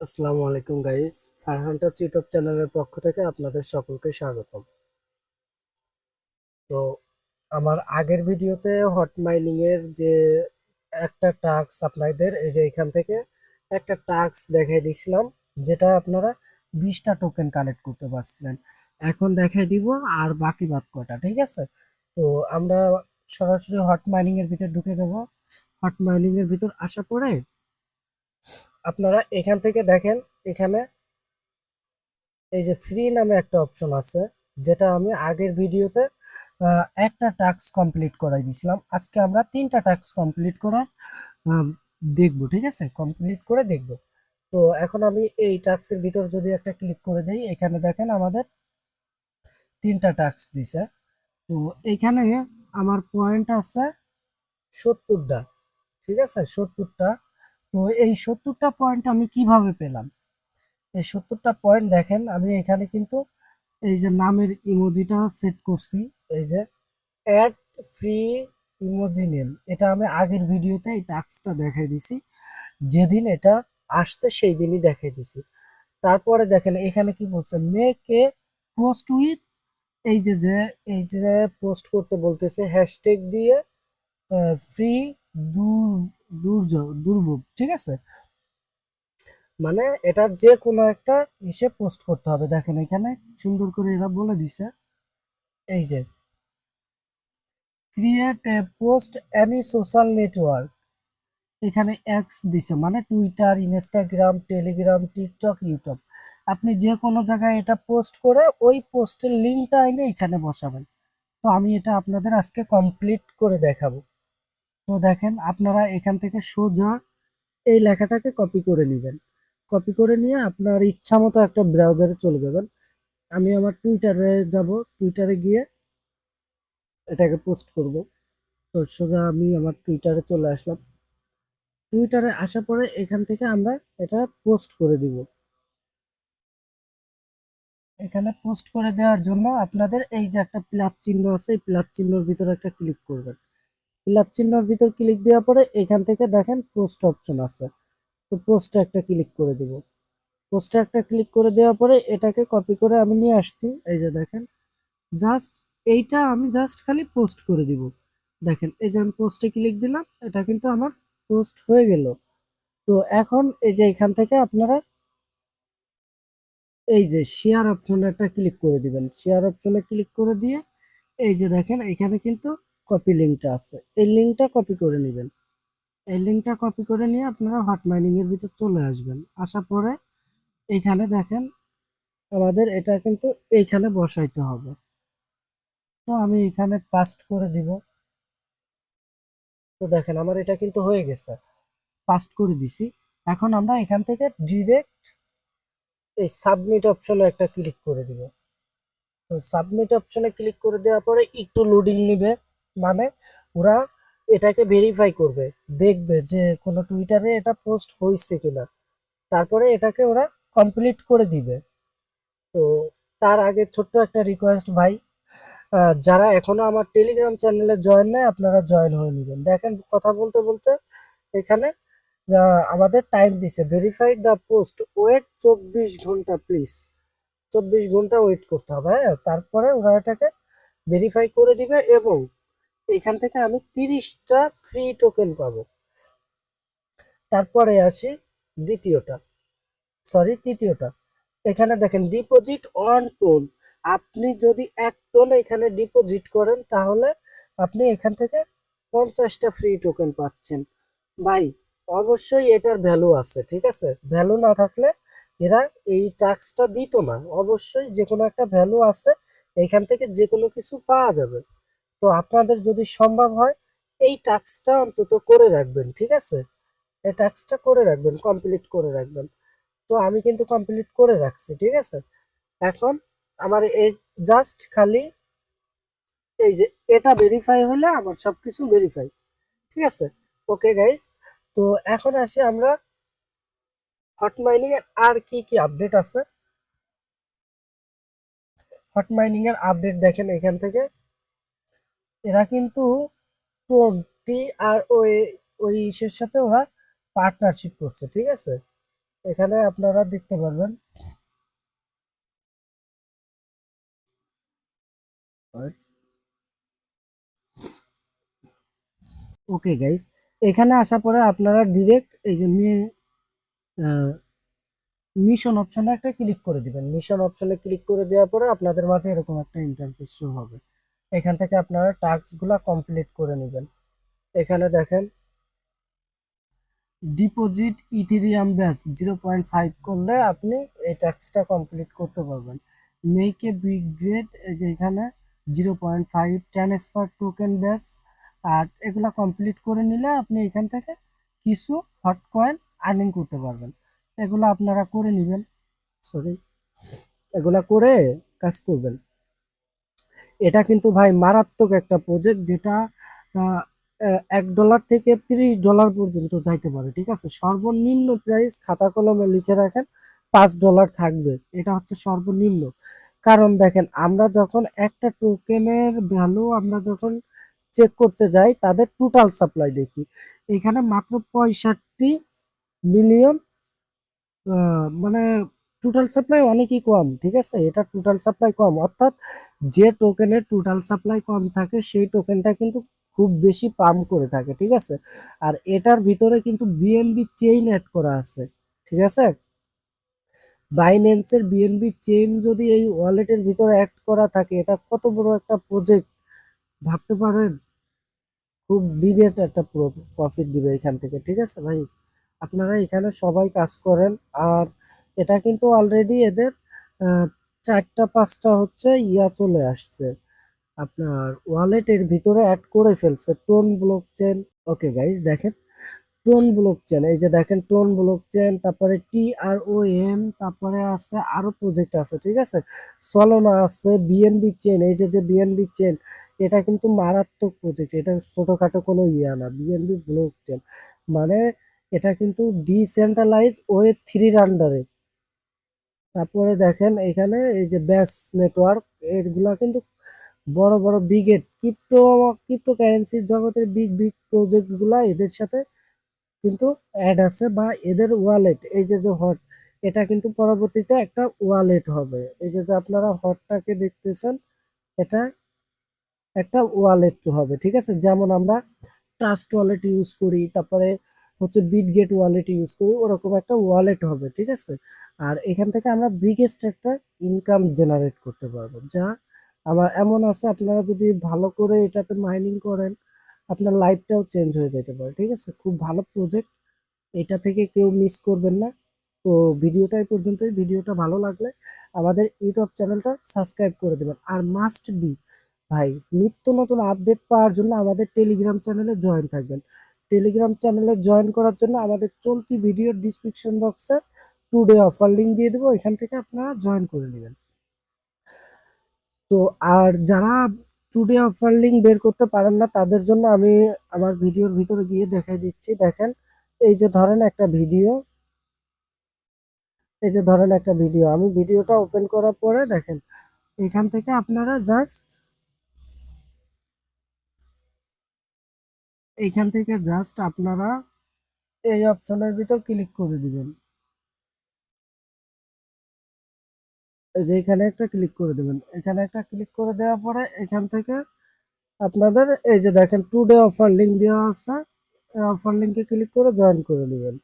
আসসালামু আলাইকুম guys, Farhan touch YouTube চ্যানেলের পক্ষ থেকে আপনাদের সকলকে স্বাগতম। তো আমার আগের ভিডিওতে হট মাইনিং এর যে একটা টাস্ক আপনাদের এই যে এখান থেকে একটা টাস্ক দেখাই দিয়েছিলাম, যেটা আপনারা 20টা টোকেন কালেক্ট করতে পারছিলেন। এখন দেখাই দিব আর বাকি বাদ কয়টা, ঠিক আছে? তো আমরা সরাসরি হট মাইনিং এর ভিতর ঢুকে যাব। হট মাইনিং এর ভিতর আসা পরে আপনারা এখান থেকে দেখেন, এখানে এই যে ফ্রি নামে একটা অপশন আছে, যেটা আমি আগের ভিডিওতে একটা টাস্ক কমপ্লিট করাই দিয়েছিলাম। আজকে আমরা 3টা টাস্ক কমপ্লিট করে আহ, দেখবো, ঠিক আছে? কমপ্লিট করে দেখবো। তো এখন আমি এই টাস্কের ভিতর যদি একটা ক্লিক করে দেই, এখানে দেখেন আমাদের 3টা টাস্ক দিছে। তো এখানে আমার পয়েন্ট আছে 70টা, ঠিক আছে? 70টা। তো এই 70টা পয়েন্ট আমি কিভাবে পেলাম? এই 70টা পয়েন্ট দেখেন, আমি এখানে কিন্তু এই যে নামের ইমোজিটা সেট করছি, এই যে অ্যাড ফ্রি ইমোজি নেম, এটা আমি আগের ভিডিওতে এই টাস্কটা দেখাই দিছি। যেদিন এটা আসছে সেই দিনই দেখাই দিছি। তারপরে দেখেন এখানে কি বলছে, মেক এ পোস্ট উইথ, এই যে যে এই যে পোস্ট করতে বলতেছে হ্যাশট্যাগ দিয়ে ফ্রি দুর্ভোগ, ঠিক আছে? মানে এটা যে কোনো একটা ইসে পোস্ট করতে হবে। দেখেন এখানে সুন্দর করে এরা বলে দিছে, এই যে create a post any social network, এখানে এক্স দিছে মানে Twitter, Instagram, Telegram, TikTok, YouTube. আপনি যে কোনো জায়গায় এটা পোস্ট করে ওই পোস্টের লিঙ্কটা এনে এখানে বসাবেন। তো আমি এটা আপনাদের আজকে কমপ্লিট করে দেখাবো। তো দেখেন আপনারা এখান থেকে সোজা এই লেখাটাকে কপি করে নেবেন। কপি করে নিয়ে আপনার ইচ্ছা মতো একটা ব্রাউজারে চলে যাবেন। আমি আমার টুইটারে যাব, টুইটারে গিয়ে এটাকে পোস্ট করব। তো সোজা আমি আমার টুইটারে চলে আসলাম। টুইটারে আসার পরে এখান থেকে আমরা এটা পোস্ট করে দিব। এখানে পোস্ট করে দেওয়ার জন্য আপনাদের এই যে একটা প্লাস চিহ্ন আছে, এই প্লাস চিহ্নর ভিতরে একটা ক্লিক করবেন। প্লাস চিহ্নর ভিতর ক্লিক দেওয়ার পরে এখান থেকে দেখেন পোস্ট অপশন আছে। তো পোস্টে একটা ক্লিক করে দিব। পোস্টে একটা ক্লিক করে দেওয়ার পরে এটাকে কপি করে আমি নিয়ে আসছি। এই যে দেখেন, জাস্ট এইটা আমি জাস্ট খালি পোস্ট করে দিব। দেখেন এই যে আমি পোস্টে ক্লিক দিলাম, এটা কিন্তু আমার পোস্ট হয়ে গেল। তো এখন এই যে এখান থেকে আপনারা এই যে শেয়ার অপশনে একটা ক্লিক করে দিবেন। শেয়ার অপশনে ক্লিক করে দিয়ে এই যে দেখেন এখানে কিন্তু কপি লিঙ্কটা আছে, এই লিঙ্কটা কপি করে নেবেন। এই লিঙ্কটা কপি করে নিয়ে আপনারা হট মাইনিং এর ভিতর চলে আসবেন। আসার পরে এইখানে দেখেন আমাদের এটা কিন্তু এইখানে বসাইতে হবে। তো আমি এখানে পাস্ট করে দিব। তো দেখেন আমার এটা কিন্তু হয়ে গেছে, পাস্ট করে দিছি। এখন আমরা এখান থেকে ডিরেক্ট এই সাবমিট অপশনে একটা ক্লিক করে দিব। তো সাবমিট অপশনে ক্লিক করে দেওয়ার পরে একটু লোডিং নিবে, মানে ওরা এটাকে ভেরিফাই করবে, দেখবে যে কোনো টুইটারে এটা পোস্ট হয়েছে কিনা। তারপরে এটাকে ওরা কমপ্লিট করে দিবে। তো তার আগে ছোট্ট একটা রিকোয়েস্ট ভাই, যারা এখনো আমার টেলিগ্রাম চ্যানেলে জয়েন নেই, আপনারা জয়েন হয়ে নেবেন। দেখেন কথা বলতে বলতে এখানে আমাদের টাইম দিছে, ভেরিফাই দ্য পোস্ট, ওয়েট 24 ঘন্টা প্লিজ। 24 ঘন্টা ওয়েট করতে হবে, হ্যাঁ? তারপরে ওরা এটাকে ভেরিফাই করে দিবে এবং এখান থেকে আমি 30টা ফ্রি টোকেন পাবো। তারপরে আসি দ্বিতীয়টা, সরি তৃতীয়টা। এখানে দেখেন ডিপোজিট 1 টন, আপনি যদি 1 টন এখানে ডিপোজিট করেন তাহলে আপনি এখান থেকে 50টা ফ্রি টোকেন পাচ্ছেন। ভাই অবশ্যই এটার ভ্যালু আছে, ঠিক আছে? ভ্যালু না থাকলে এরা এই ট্যাক্সটা দিত না। অবশ্যই যে কোনো একটা ভ্যালু আছে, এখান থেকে যে কোনো কিছু পাওয়া যাবে। তো আপনাদের যদি সম্ভব হয় এই টাস্কটা অন্তত করে রাখবেন, ঠিক আছে? এই টাস্কটা করে রাখবেন, কমপ্লিট করে রাখবেন। তো আমি কিন্তু কমপ্লিট করে রাখছি, ঠিক আছে? এখন আমার এই জাস্ট খালি এই যে এটা ভেরিফাই হলে আমার সবকিছু ভেরিফাই, ঠিক আছে? ওকে গাইস, তো এখন আসি আমরা হট মাইনিং এর আর কি কি আপডেট আছে। হট মাইনিং এর আপডেট দেখেন এখান থেকে এরা কিন্তু টোনটি আর ওই ওই ইসের সাথে ওরা পার্টনারশিপ করছে, ঠিক আছে? এখানে আপনারা দেখতে পারবেন। ওকে গাইস, এখানে আসার পরে আপনারা ডিরেক্ট এই যে মিশন অপশনে একটা ক্লিক করে দিবেন। মিশন অপশনে ক্লিক করে দেওয়ার পরে আপনাদের মাঝে এরকম একটা ইন্টারফেস শো হবে। এখান থেকে আপনারা টাস্ক গুলা কমপ্লিট করে নেবেন। এখানে দেখেন ডিপোজিট ইথেরিয়াম ব্যাস 0.5 করলে আপনি এই টাস্কটা কমপ্লিট করতে পারবেন। মেক এ বিগ গ্রেড, এই যে এখানে 0.5 ট্রান্সফার টোকেন ব্যাস। আর এগুলা কমপ্লিট করে নিলে আপনি এখান থেকে কিছু হট কয়েন আর্নিং করতে পারবেন। এগুলো আপনারা করে নেবেন, সরি, এগুলা করে কাজ করবেন। এটা কিন্তু ভাই মারাত্মক একটা প্রজেক্ট, যেটা $1 থেকে $30 পর্যন্ত যাইতে পারে। ঠিক আছে, সর্বনিম্ন প্রাইস খাতা কলমে লিখে রাখেন, $5 থাকবে। এটা হচ্ছে সর্বনিম্ন। কারণ দেখেন, আমরা যখন একটা টোকেনের ভ্যালু আমরা যখন চেক করতে যাই, তাদের টোটাল সাপ্লাই দেখি, এখানে মাত্র 65 মিলিয়ন, মানে টোটাল সাপ্লাই অনেকই কম। ঠিক আছে, এটা টোটাল সাপ্লাই কম, অর্থাৎ যে টোকেনের টোটাল সাপ্লাই কম থাকে সেই টোকেনটা কিন্তু খুব বেশি পাম্প করে থাকে। ঠিক আছে, আর এটার ভিতরে কিন্তু বিএনবি চেইন অ্যাড করা আছে। ঠিক আছে, বাইন্যান্সের বিএনবি চেইন যদি এই ওয়ালেটের ভিতরে অ্যাড করা থাকে, এটা কত বড় একটা প্রজেক্ট ভাবতে পারেন। খুব বিগেট একটা প্রফিট দিবে এখান থেকে। ঠিক আছে ভাই, আপনারা এখানে সবাই কাজ করেন। আর এটা কিন্তু অলরেডি এদের 4টা 5টা হচ্ছে চলে আসছে, আপনার ওয়ালেটের ভিতরে অ্যাড করে ফেলছে tone block chain. Okay guys, দেখেন টোন ব্লক চেন, এই যে দেখেন টোন ব্লক চেন, তারপরে TRON, তারপরে আছে আরো প্রজেক্ট আছে। ঠিক আছে, সলোনা আছে, বিএনবি চেন, এই যে যে বিএনবি চেন, এটা কিন্তু মারাত্মক প্রজেক্ট। এটা ছোটখাটো কোনো না, বিএনবি ব্লক চেন মানে এটা কিন্তু ডিসেন্ট্রালাইজ ওয়েব 3 আন্ডারে। তারপরে দেখেন এখানে এই যে ব্যাস নেটওয়ার্ক, এগুলা কিন্তু বড় বড় বিগেট ক্রিপ্টো কারেন্সির জগতের বিগ বিগ প্রজেক্ট গুলা এদের সাথে কিন্তু অ্যাড আছে, বা এদের ওয়ালেট, এই যে যে হট, এটা কিন্তু পরবর্তীতে একটা ওয়ালেট হবে। এই যে যে আপনারা হটটাকে দেখতেছেন, এটা একটা ওয়ালেট হবে। ঠিক আছে, যেমন আমরা ট্রাস্ট ওয়ালেট ইউজ করি, তারপরে হচ্ছে বিটগেট ওয়ালেট ইউজ করি, ওরকম একটা ওয়ালেট হবে। ঠিক আছে, আর এখান থেকে আমরা বিগেস্ট একটা ইনকাম জেনারেট করতে পারবো। যা আমার এমন আছে, আপনারা যদি ভালো করে এটাতে মাইনিং করেন, আপনার লাইফটাও চেঞ্জ হয়ে যেতে পারে। ঠিক আছে, খুব ভালো প্রজেক্ট, এটা থেকে কেউ মিস করবেন না। তো ভিডিওটা এই পর্যন্তই। ভিডিওটা ভালো লাগলে আমাদের ইউটিউব চ্যানেলটা সাবস্ক্রাইব করে দেবেন। আর মাস্ট বি ভাই, নিত্য নতুন আপডেট পাওয়ার জন্য আমাদের টেলিগ্রাম চ্যানেলে জয়েন থাকবেন। টেলিগ্রাম চ্যানেলে জয়েন করার জন্য আমাদের চলতি ভিডিওর ডিসক্রিপশন বক্সে টুডে অফার লিঙ্ক দিয়ে দেবো, এখান থেকে আপনারা জয়েন করে নেবেন। তো আর যারা টুডে অফার লিঙ্ক বের করতে পারেন না, তাদের জন্য আমি আমার ভিডিওর ভিতরে গিয়ে দেখাই দিচ্ছি। দেখেন, এই যে ধরেন একটা ভিডিও, এই যে ধরেন একটা ভিডিও, আমি ভিডিওটা ওপেন করার পরে দেখেন, এখান থেকে আপনারা জাস্ট আপনারা এই অপশনের ভিতর ক্লিক করে দিবেন। এই যে এখানে একটা ক্লিক করে দিবেন, এখানে একটা ক্লিক করে দেওয়ার পরে এখান থেকে আপনাদের এই যে দেখেন টুডে অফার লিঙ্ক দেওয়া আছে, অফার লিঙ্কে ক্লিক করে জয়েন করে নেবেন।